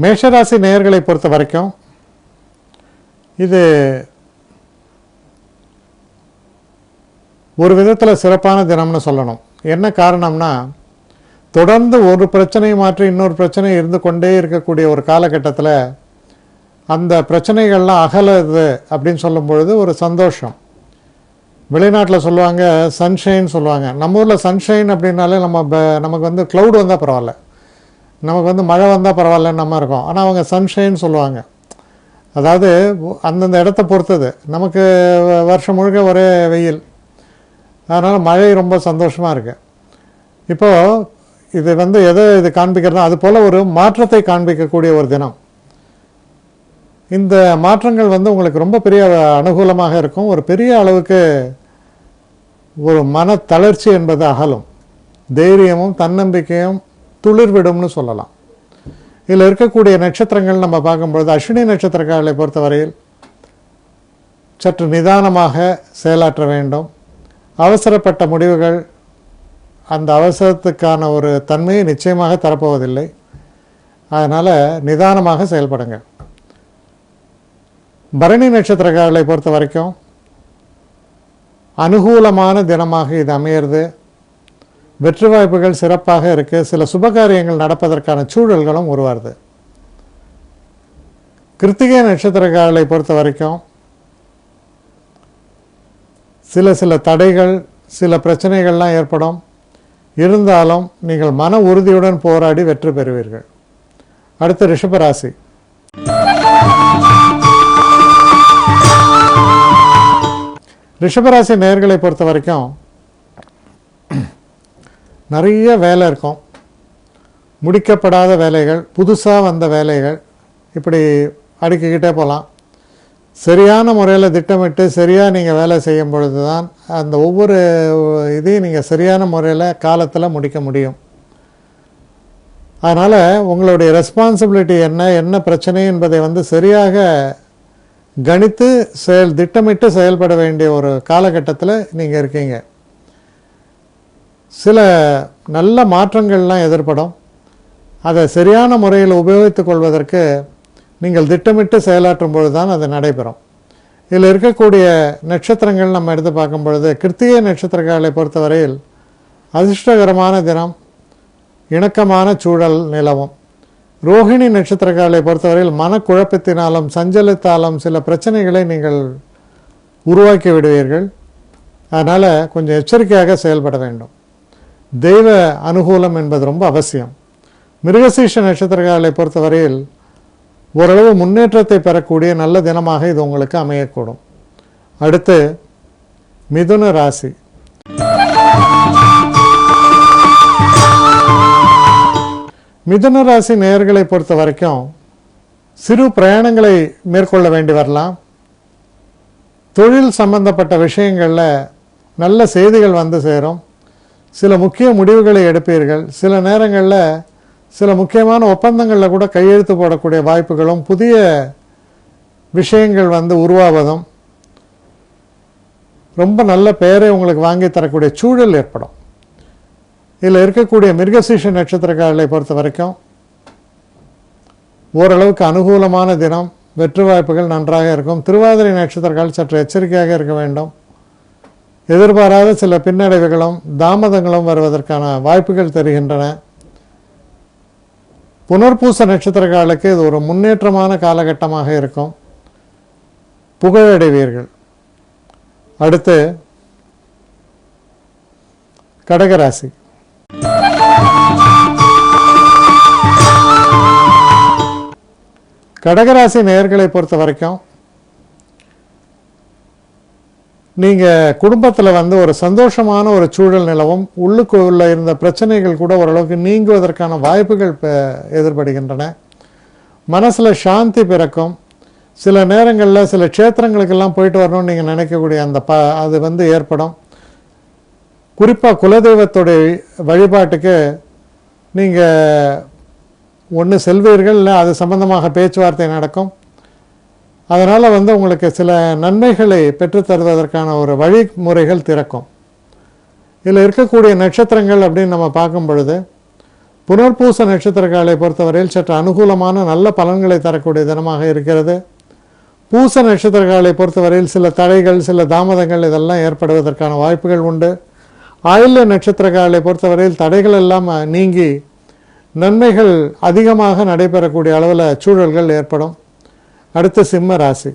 மேஷராசி நேயர்களை பொறுத்த வரைக்கும் இது ஒரு விதத்தில் சிறப்பான தினம்னு சொல்லணும். என்ன காரணம்னா, தொடர்ந்து ஒரு பிரச்சனையை மாற்றி இன்னொரு பிரச்சனை இருந்து கொண்டே இருக்கக்கூடிய ஒரு காலகட்டத்தில் அந்த பிரச்சனைகள்லாம் அகலுது அப்படின்னு சொல்லும் பொழுது ஒரு சந்தோஷம். வெளிநாட்டில் சொல்லுவாங்க சன்ஷைன் சொல்லுவாங்க. நம்ம ஊரில் சன்ஷைன் அப்படின்னாலே நமக்கு வந்து க்ளவுட் வந்தால் பரவாயில்ல, நமக்கு வந்து மழை வந்தால் பரவாயில்லன்னு நம்ம இருக்கோம். ஆனால் அவங்க சன்ஷைன் சொல்லுவாங்க. அதாவது அந்தந்த இடத்த பொறுத்தது. நமக்கு வருஷம் முழுக்க ஒரே வெயில், அதனால் மழை ரொம்ப சந்தோஷமாக இருக்குது. இப்போது இது வந்து இது காண்பிக்கிறதா, அது போல் ஒரு மாற்றத்தை காண்பிக்கக்கூடிய ஒரு தினம். இந்த மாற்றங்கள் வந்து உங்களுக்கு ரொம்ப பெரிய அனுகூலமாக இருக்கும். ஒரு பெரிய அளவுக்கு ஒரு மன தளர்ச்சி என்பது அகலும். தைரியமும் தன்னம்பிக்கையும் துளிர்விடும்னு சொல்லலாம். இதில் இருக்கக்கூடிய நட்சத்திரங்கள் நம்ம பார்க்கும்பொழுது அஸ்வினி நட்சத்திரக்காரர்களை பொறுத்தவரையில் சற்று நிதானமாக செயலாற்ற வேண்டும். அவசரப்பட்ட முடிவுகள் அந்த அவசரத்துக்கான ஒரு தன்மையை நிச்சயமாக தரப்போவதில்லை. அதனால் நிதானமாக செயல்படுங்க. பரணி நட்சத்திரக்காரர்களை பொறுத்த வரைக்கும் அனுகூலமான தினமாக இது அமையிறது. வெற்றி வாய்ப்புகள் சிறப்பாக இருக்குது. சில சுபகாரியங்கள் நடப்பதற்கான சூழல்களும் உருவாருது. கிருத்திகை நட்சத்திரக்காரர்களை பொறுத்த வரைக்கும் சில தடைகள், சில பிரச்சனைகள்லாம் ஏற்படும். இருந்தாலும் நீங்கள் மன உறுதியுடன் போராடி வெற்றி பெறுவீர்கள். அடுத்து ரிஷபராசி. ரிஷபராசி நேயர்களை பொறுத்த வரைக்கும் நிறைய வேலை இருக்கும். முடிக்கப்படாத வேலைகள், புதுசாக வந்த வேலைகள், இப்படி அடுக்கிக்கிட்டே போகலாம். சரியான முறையில் திட்டமிட்டு சரியாக நீங்கள் வேலை செய்யும் பொழுது தான் அந்த ஒவ்வொரு இதையும் நீங்கள் சரியான முறையில் காலத்தில் முடிக்க முடியும். அதனால் உங்களுடைய ரெஸ்பான்சிபிலிட்டி என்ன பிரச்சனை என்பதை வந்து சரியாக கணித்து திட்டமிட்டு செயல்பட வேண்டிய ஒரு காலகட்டத்தில் நீங்கள் இருக்கீங்க. சில நல்ல மாற்றங்கள்லாம் எதிர்படும். அதை சரியான முறையில் உபயோகித்து கொள்வதற்கு நீங்கள் திட்டமிட்டு செயலாற்றும் பொழுது தான் அது நடைபெறும். இதில் இருக்கக்கூடிய நட்சத்திரங்கள் நம்ம எடுத்து பார்க்கும் பொழுது கிருத்திகை நட்சத்திரக்காரர்களை பொறுத்தவரையில் அதிர்ஷ்டகரமான தினம், இணக்கமான சூழல் நிலவும். ரோஹிணி நட்சத்திரக்காரர்களை பொறுத்தவரையில் மனக்குழப்பத்தினாலும் சஞ்சலத்தாலும் சில பிரச்சனைகளை நீங்கள் உருவாக்கி விடுவீர்கள். அதனால் கொஞ்சம் எச்சரிக்கையாக செயல்பட வேண்டும். தெய்வ அனுகூலம் என்பது ரொம்ப அவசியம். மிருகசீஷ நட்சத்திரக்காரர்களை பொறுத்தவரையில் ஓரளவு முன்னேற்றத்தை பெறக்கூடிய நல்ல தினமாக இது உங்களுக்கு அமையக்கூடும். அடுத்து மிதுன ராசி. மிதுன ராசி நேயர்களை பொறுத்த வரைக்கும் சிறு பிரயாணங்களை மேற்கொள்ள வேண்டி வரலாம். தொழில் சம்பந்தப்பட்ட விஷயங்களில் நல்ல செய்திகள் வந்து சேரும். சில முக்கிய முடிவுகளை எடுப்பீர்கள். சில நேரங்களில் சில முக்கியமான ஒப்பந்தங்களில் கூட கையெழுத்து போடக்கூடிய வாய்ப்புகளும் புதிய விஷயங்கள் வந்து உருவாவதும் ரொம்ப நல்ல பெயரை உங்களுக்கு வாங்கி தரக்கூடிய சூழல் ஏற்படும். இதில் இருக்கக்கூடிய மிருகசீஷ நட்சத்திரக்காரர்களை பொறுத்த வரைக்கும் ஓரளவுக்கு அனுகூலமான தினம், வெற்றி வாய்ப்புகள் நன்றாக இருக்கும். திருவாதிரை நட்சத்திரக்காரர்கள் சற்று எச்சரிக்கையாக இருக்க வேண்டும். எதிர்பாராத சில பின்னடைவுகளும் தாமதங்களும் வருவதற்கான வாய்ப்புகள் தெரிகின்றன. புனர்பூச நட்சத்திரக்காரர்களுக்கு இது ஒரு முன்னேற்றமான காலகட்டமாக இருக்கும். புகழடைவீர்கள். அடுத்து கடகராசி. கடகராசி நேயர்களை பொறுத்த வரைக்கும் நீங்கள் குடும்பத்தில் வந்து ஒரு சந்தோஷமான ஒரு சூழல் நிலவும். உள்ளுக்குள்ள இருந்த பிரச்சனைகள் கூட ஓரளவுக்கு நீங்குவதற்கான வாய்ப்புகள் எதிர்படுகின்றன. மனசில் சாந்தி பிறக்கும். சில நேரங்களில் சில க்ஷேத்திரங்களுக்கெல்லாம் போயிட்டு வரணும்னு நீங்கள் நினைக்கக்கூடிய அது வந்து ஏற்படும். குறிப்பாக குலதெய்வத்துடைய வழிபாட்டுக்கு நீங்கள் ஒன்று செல்வீர்கள், இல்லை அது சம்பந்தமாக பேச்சுவார்த்தை நடக்கும். அதனால் வந்து உங்களுக்கு சில நன்மைகளை பெற்றுத்தருவதற்கான ஒரு வழிமுறைகள் திறக்கும். இதில் இருக்கக்கூடிய நட்சத்திரங்கள் அப்படின்னு நம்ம பார்க்கும் பொழுது புனர்பூச நட்சத்திரக்காலை பொறுத்தவரையில் சற்று அனுகூலமான நல்ல பலன்களை தரக்கூடிய தினமாக இருக்கிறது. பூச நட்சத்திரக்காலை பொறுத்தவரையில் சில தடைகள், சில தாமதங்கள் இதெல்லாம் ஏற்படுவதற்கான வாய்ப்புகள் உண்டு. ஆயில்ய நட்சத்திரக்காலை பொறுத்தவரையில் தடைகள் எல்லாம் நீங்கி நன்மைகள் அதிகமாக நடைபெறக்கூடிய அளவில் சூழல்கள் ஏற்படும். அடுத்து சிம்ம ராசி.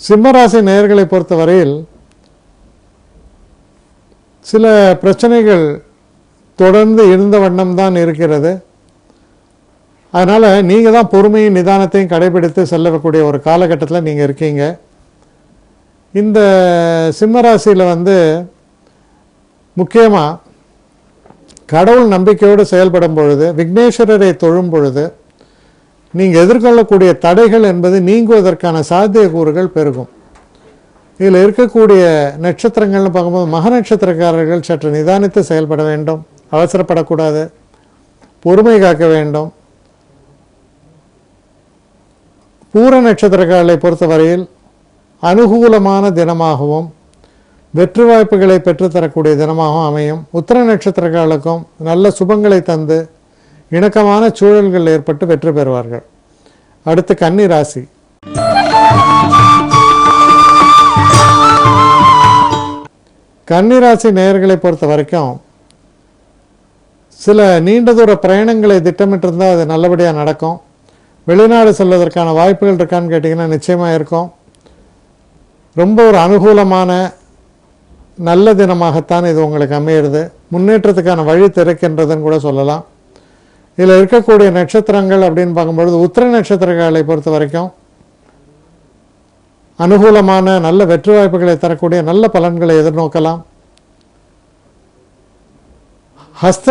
சிம்மராசி நேயர்களை பொறுத்தவரையில் சில பிரச்சனைகள் தொடர்ந்து இருந்த வண்ணம் தான் இருக்கிறது. அதனால் நீங்கள் தான் பொறுமையும் நிதானத்தையும் கடைபிடித்து செல்லக்கூடிய ஒரு காலகட்டத்தில் நீங்கள் இருக்கீங்க. இந்த சிம்மராசியில் முக்கியமாக கடவுள் நம்பிக்கையோடு செயல்படும் பொழுது, விக்னேஸ்வரரை தொழும் பொழுது நீங்கள் எதிர்கொள்ளக்கூடிய தடைகள் என்பது நீங்குவதற்கான சாத்தியக்கூறுகள் பெருகும். இதில் இருக்கக்கூடிய நட்சத்திரங்கள்னு பார்க்கும்போது மக நட்சத்திரக்காரர்கள் சற்று நிதானித்து செயல்பட வேண்டும், அவசரப்படக்கூடாது, பொறுமை காக்க வேண்டும். பூர நட்சத்திரக்காரர்களை பொறுத்தவரையில் அனுகூலமான தினமாகவும் வெற்றி வாய்ப்புகளை பெற்றுத்தரக்கூடிய தினமாகவும் அமையும். உத்திர நட்சத்திரக்காரர்களுக்கும் நல்ல சுபங்களை தந்து இணக்கமான சூழல்கள் ஏற்பட்டு வெற்றி பெறுவார்கள். அடுத்து கன்னி ராசி. கன்னிராசி நேயர்களை பொறுத்த வரைக்கும் சில நீண்ட தூர பிரயாணங்களை திட்டமிட்டிருந்தால் அது நல்லபடியாக நடக்கும். வெளிநாடு செல்வதற்கான வாய்ப்புகள் இருக்கான்னு கேட்டிங்கன்னா நிச்சயமாக இருக்கும். ரொம்ப ஒரு அனுகூலமான நல்ல தினமாகத்தான் இது உங்களுக்கு அமையிறது. முன்னேற்றத்துக்கான வழி திறக்கின்றதுன்னு கூட சொல்லலாம். இதில் இருக்கக்கூடிய நட்சத்திரங்கள் அப்படின்னு பார்க்கும்பொழுது உத்திர நட்சத்திரங்களை பொறுத்த வரைக்கும் அனுகூலமான நல்ல வெற்றி வாய்ப்புகளை தரக்கூடிய நல்ல பலன்களை எதிர்நோக்கலாம். ஹஸ்த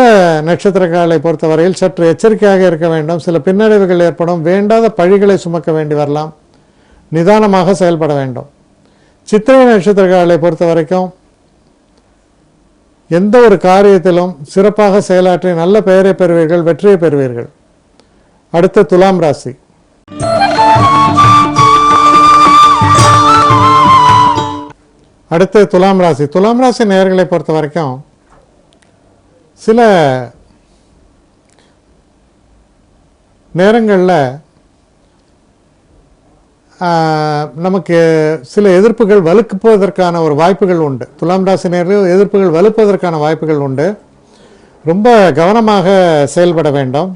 நட்சத்திரக்காலை பொறுத்தவரையில் சற்று எச்சரிக்கையாக இருக்க வேண்டும். சில பின்னடைவுகள் ஏற்படும். வேண்டாத பழிகளை சுமக்க வேண்டி வரலாம். நிதானமாக செயல்பட வேண்டும். சித்திரை நட்சத்திரக்காலை பொறுத்த வரைக்கும் எந்த ஒரு காரியத்திலும் சிறப்பாக செயலாற்றி நல்ல பெயரை பெறுவீர்கள், வெற்றியை பெறுவீர்கள். அடுத்து துலாம் ராசி. அடுத்து துலாம் ராசி. துலாம் ராசி நேயர்களை பொறுத்த வரைக்கும் சில நேரங்களில் நமக்கு சில எதிர்ப்புகள் வலுக்குவதற்கான ஒரு வாய்ப்புகள் உண்டு. துலாம் ராசி நேயர்கள் எதிர்ப்புகள் வலுப்பதற்கான வாய்ப்புகள் உண்டு. ரொம்ப கவனமாக செயல்பட வேண்டும்.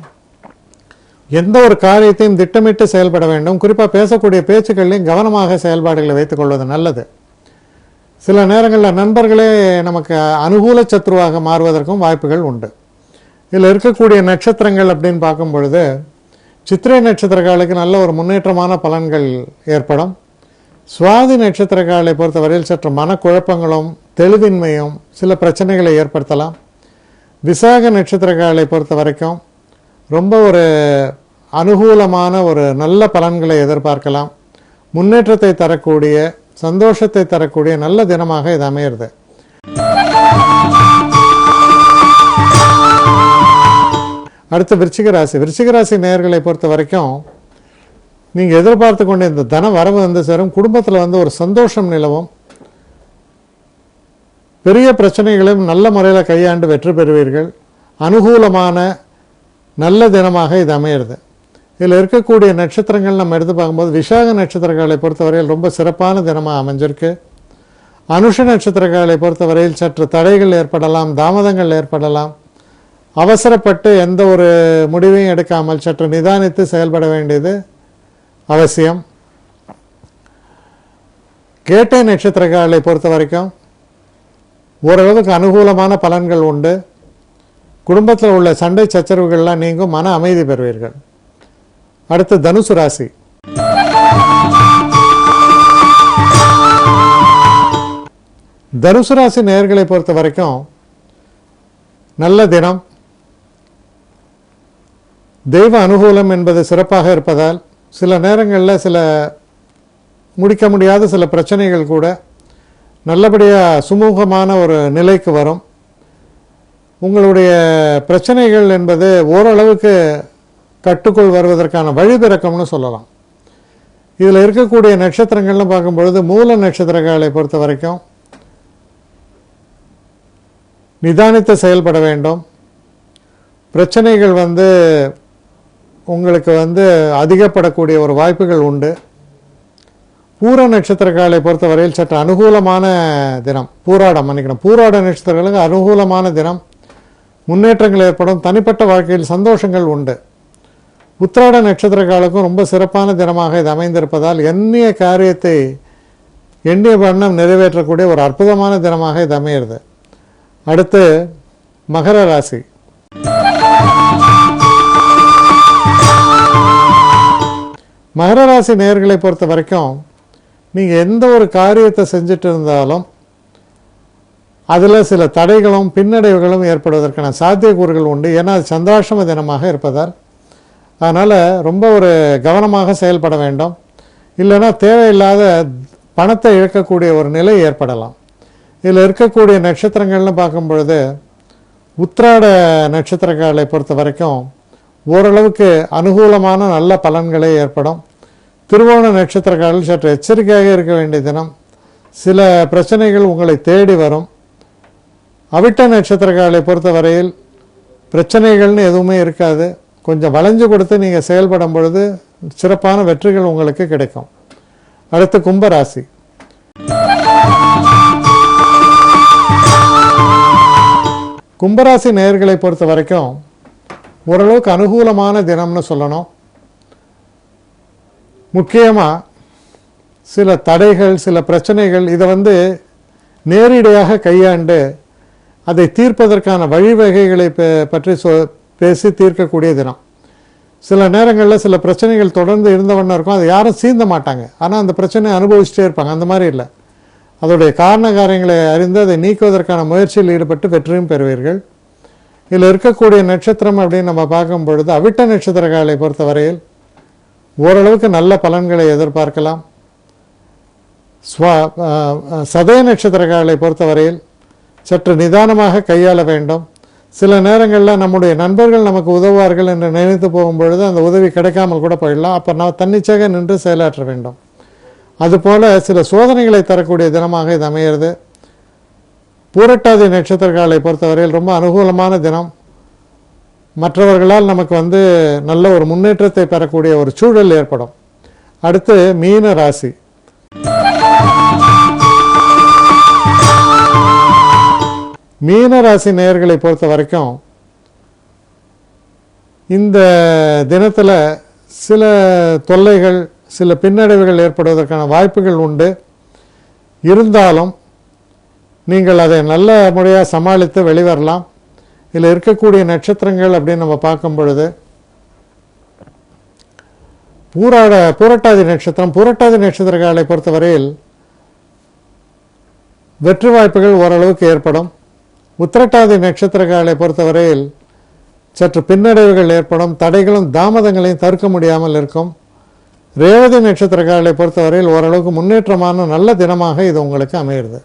எந்த ஒரு காரியத்தையும் திட்டமிட்டு செயல்பட வேண்டும். குறிப்பாக பேசக்கூடிய பேச்சுக்கள்லையும் கவனமாக செயல்பாடுகளை வைத்துக் கொள்வது நல்லது. சில நேரங்களில் நண்பர்களே நமக்கு அனுகூல சத்ருவாக மாறுவதற்கும் வாய்ப்புகள் உண்டு. இதில் இருக்கக்கூடிய நட்சத்திரங்கள் அப்படின்னு பார்க்கும் பொழுது சித்திரை நட்சத்திரக்காலுக்கு நல்ல ஒரு முன்னேற்றமான பலன்கள் ஏற்படும். சுவாதி நட்சத்திரக்காலை பொறுத்தவரையில் சற்று மனக்குழப்பங்களும் தெளிவின்மையும் சில பிரச்சனைகளை ஏற்படுத்தலாம். விசாக நட்சத்திரக்காலை பொறுத்த வரைக்கும் ரொம்ப ஒரு அனுகூலமான ஒரு நல்ல பலன்களை எதிர்பார்க்கலாம். முன்னேற்றத்தை தரக்கூடிய, சந்தோஷத்தை தரக்கூடிய நல்ல தினமாக இது அமையிறது. அடுத்து விருச்சிக ராசி. விருச்சிக ராசி நேயர்களை பொறுத்த வரைக்கும் நீங்கள் எதிர்பார்த்து கொண்ட இந்த தன வரவு சேரும். குடும்பத்தில் ஒரு சந்தோஷம் நிலவும். பெரிய பிரச்சனைகளையும் நல்ல முறையில் கையாண்டு வெற்றி பெறுவீர்கள். அனுகூலமான நல்ல தினமாக இது அமையிறது. இதில் இருக்கக்கூடிய நட்சத்திரங்கள் நம்ம எடுத்து பார்க்கும்போது விசாக நட்சத்திரங்களை பொறுத்தவரையில் ரொம்ப சிறப்பான தினமாக அமைஞ்சிருக்கு. அனுஷ நட்சத்திரங்களை பொறுத்தவரையில் சற்று தடைகள் ஏற்படலாம், தாமதங்கள் ஏற்படலாம். அவசரப்பட்டு எந்த ஒரு முடிவையும் எடுக்காமல் சற்று நிதானித்து செயல்பட வேண்டியது அவசியம். கேட்டை நட்சத்திரங்களை பொறுத்த வரைக்கும் ஓரளவுக்கு அனுகூலமான பலன்கள் உண்டு. குடும்பத்தில் உள்ள சண்டை சச்சரவுகள்லாம் நீங்கும். மன அமைதி பெறுவீர்கள். அடுத்து தனுசு ராசி. தனுசு ராசி நேயர்களை பொறுத்த வரைக்கும் நல்ல தினம். தெய்வ அனுகூலம் என்பது சிறப்பாக இருப்பதால் சில நேரங்களில் சில முடிக்க முடியாத சில பிரச்சனைகள் கூட நல்லபடியாக சுமூகமான ஒரு நிலைக்கு வரும். உங்களுடைய பிரச்சனைகள் என்பது ஓரளவுக்கு கட்டுக்குள் வருவதற்கான வழி பிறக்கும்னு சொல்லலாம். இதில் இருக்கக்கூடிய நட்சத்திரங்கள்னு பார்க்கும்பொழுது மூல நட்சத்திரங்களை பொறுத்த வரைக்கும் நிதானித்து செயல்பட வேண்டும். பிரச்சனைகள் உங்களுக்கு அதிகப்படக்கூடிய ஒரு வாய்ப்புகள் உண்டு. பூர நட்சத்திரக்காலை பொறுத்தவரையில் சற்று அனுகூலமான தினம். பூராட நட்சத்திரங்களுக்கு அனுகூலமான தினம். முன்னேற்றங்கள் ஏற்படும். தனிப்பட்ட வாழ்க்கையில் சந்தோஷங்கள் உண்டு. உத்திராட நட்சத்திரக்காலுக்கும் ரொம்ப சிறப்பான தினமாக இது அமைந்திருப்பதால் எண்ணிய காரியத்தை எண்ணிய வண்ணம் நிறைவேற்றக்கூடிய ஒரு அற்புதமான தினமாக இது அமைகிறது. அடுத்து மகர ராசி. மகர ராசி நேயர்களை பொறுத்த வரைக்கும் நீங்கள் எந்த ஒரு காரியத்தை செஞ்சுட்டு இருந்தாலும் அதில் சில தடைகளும் பின்னடைவுகளும் ஏற்படுவதற்கான சாத்தியக்கூறுகள் உண்டு. ஏன்னா அது சந்திராஷ்டம தினமாக இருப்பதால் அதனால் ரொம்ப ஒரு கவனமாக செயல்பட வேண்டும். இல்லைன்னா தேவையில்லாத பணத்தை இழக்கக்கூடிய ஒரு நிலை ஏற்படலாம். இதில் இருக்கக்கூடிய நட்சத்திரங்கள்னு பார்க்கும் பொழுது உத்திராட நட்சத்திரக்காலை பொறுத்த வரைக்கும் ஓரளவுக்கு அனுகூலமான நல்ல பலன்களே ஏற்படும். திருவோண நட்சத்திரக்காலில் சற்று எச்சரிக்கையாக இருக்க வேண்டிய தினம். சில பிரச்சனைகள் உங்களை தேடி வரும். அவிட்ட நட்சத்திரக்காலை பொறுத்த வரையில் பிரச்சனைகள்னு எதுவுமே இருக்காது. கொஞ்சம் வளைஞ்சு கொடுத்து நீங்கள் செயல்படும் பொழுது சிறப்பான வெற்றிகள் உங்களுக்கு கிடைக்கும். அடுத்து கும்பராசி. கும்பராசி நேயர்களை பொறுத்த வரைக்கும் ஓரளவுக்கு அனுகூலமான தினம்னு சொல்லணும். முக்கியமாக சில தடைகள், சில பிரச்சனைகள் இதை நேரடியாக கையாண்டு அதை தீர்ப்பதற்கான வழிவகைகளை பற்றி பேசி தீர்க்கக்கூடிய தினம். சில நேரங்களில் சில பிரச்சனைகள் தொடர்ந்து இருந்தவண்ணம் இருக்கும். அதை யாரும் சீந்த மாட்டாங்க. ஆனால் அந்த பிரச்சனையை அனுபவிச்சுட்டே இருப்பாங்க. அந்த மாதிரி இல்லை. அதோடைய காரண காரியங்களை அறிந்து அதை நீக்குவதற்கான முயற்சியில் ஈடுபட்டு வெற்றியும் பெறுவீர்கள். இதில் இருக்கக்கூடிய நட்சத்திரம் அப்படின்னு நம்ம பார்க்கும் பொழுது அவிட்ட நட்சத்திரக்காலை பொறுத்தவரையில் ஓரளவுக்கு நல்ல பலன்களை எதிர்பார்க்கலாம். சதய நட்சத்திரக்காலை பொறுத்தவரையில் சற்று நிதானமாக கையாள வேண்டும். சில நேரங்களில் நம்முடைய நண்பர்கள் நமக்கு உதவுவார்கள் என்று நினைத்து போகும்பொழுது அந்த உதவி கிடைக்காமல் கூட போயிடலாம். அப்போ நான் தன்னிச்சையாக நின்று செயலாற்ற வேண்டும். அதுபோல் சில சோதனைகளை தரக்கூடிய தினமாக இது அமைகிறது. பூரட்டாதி நட்சத்திரக்காலை பொறுத்தவரையில் ரொம்ப அனுகூலமான தினம். மற்றவர்களால் நமக்கு நல்ல ஒரு முன்னேற்றத்தை பெறக்கூடிய ஒரு சூழல் ஏற்படும். அடுத்து மீன ராசி. மீன ராசி நேயர்களை பொறுத்த வரைக்கும் இந்த தினத்தில் சில தொல்லைகள், சில பின்னடைவுகள் ஏற்படுவதற்கான வாய்ப்புகள் உண்டு. இருந்தாலும் நீங்கள் அதை நல்ல முறையாக சமாளித்து வெளிவரலாம். இதில் இருக்கக்கூடிய நட்சத்திரங்கள் அப்படின்னு நம்ம பார்க்கும் பொழுது பூரட்டாதி நட்சத்திரக்காலை பொறுத்தவரையில் வெற்றி வாய்ப்புகள் ஓரளவுக்கு ஏற்படும். உத்திரட்டாதி நட்சத்திரக்காலை பொறுத்தவரையில் சற்று பின்னடைவுகள் ஏற்படும். தடைகளும் தாமதங்களையும் தவிர்க்க முடியாமல் இருக்கும். ரேவதி நட்சத்திரக்காலை பொறுத்தவரையில் ஓரளவுக்கு முன்னேற்றமான நல்ல தினமாக இது உங்களுக்கு அமைகிறது.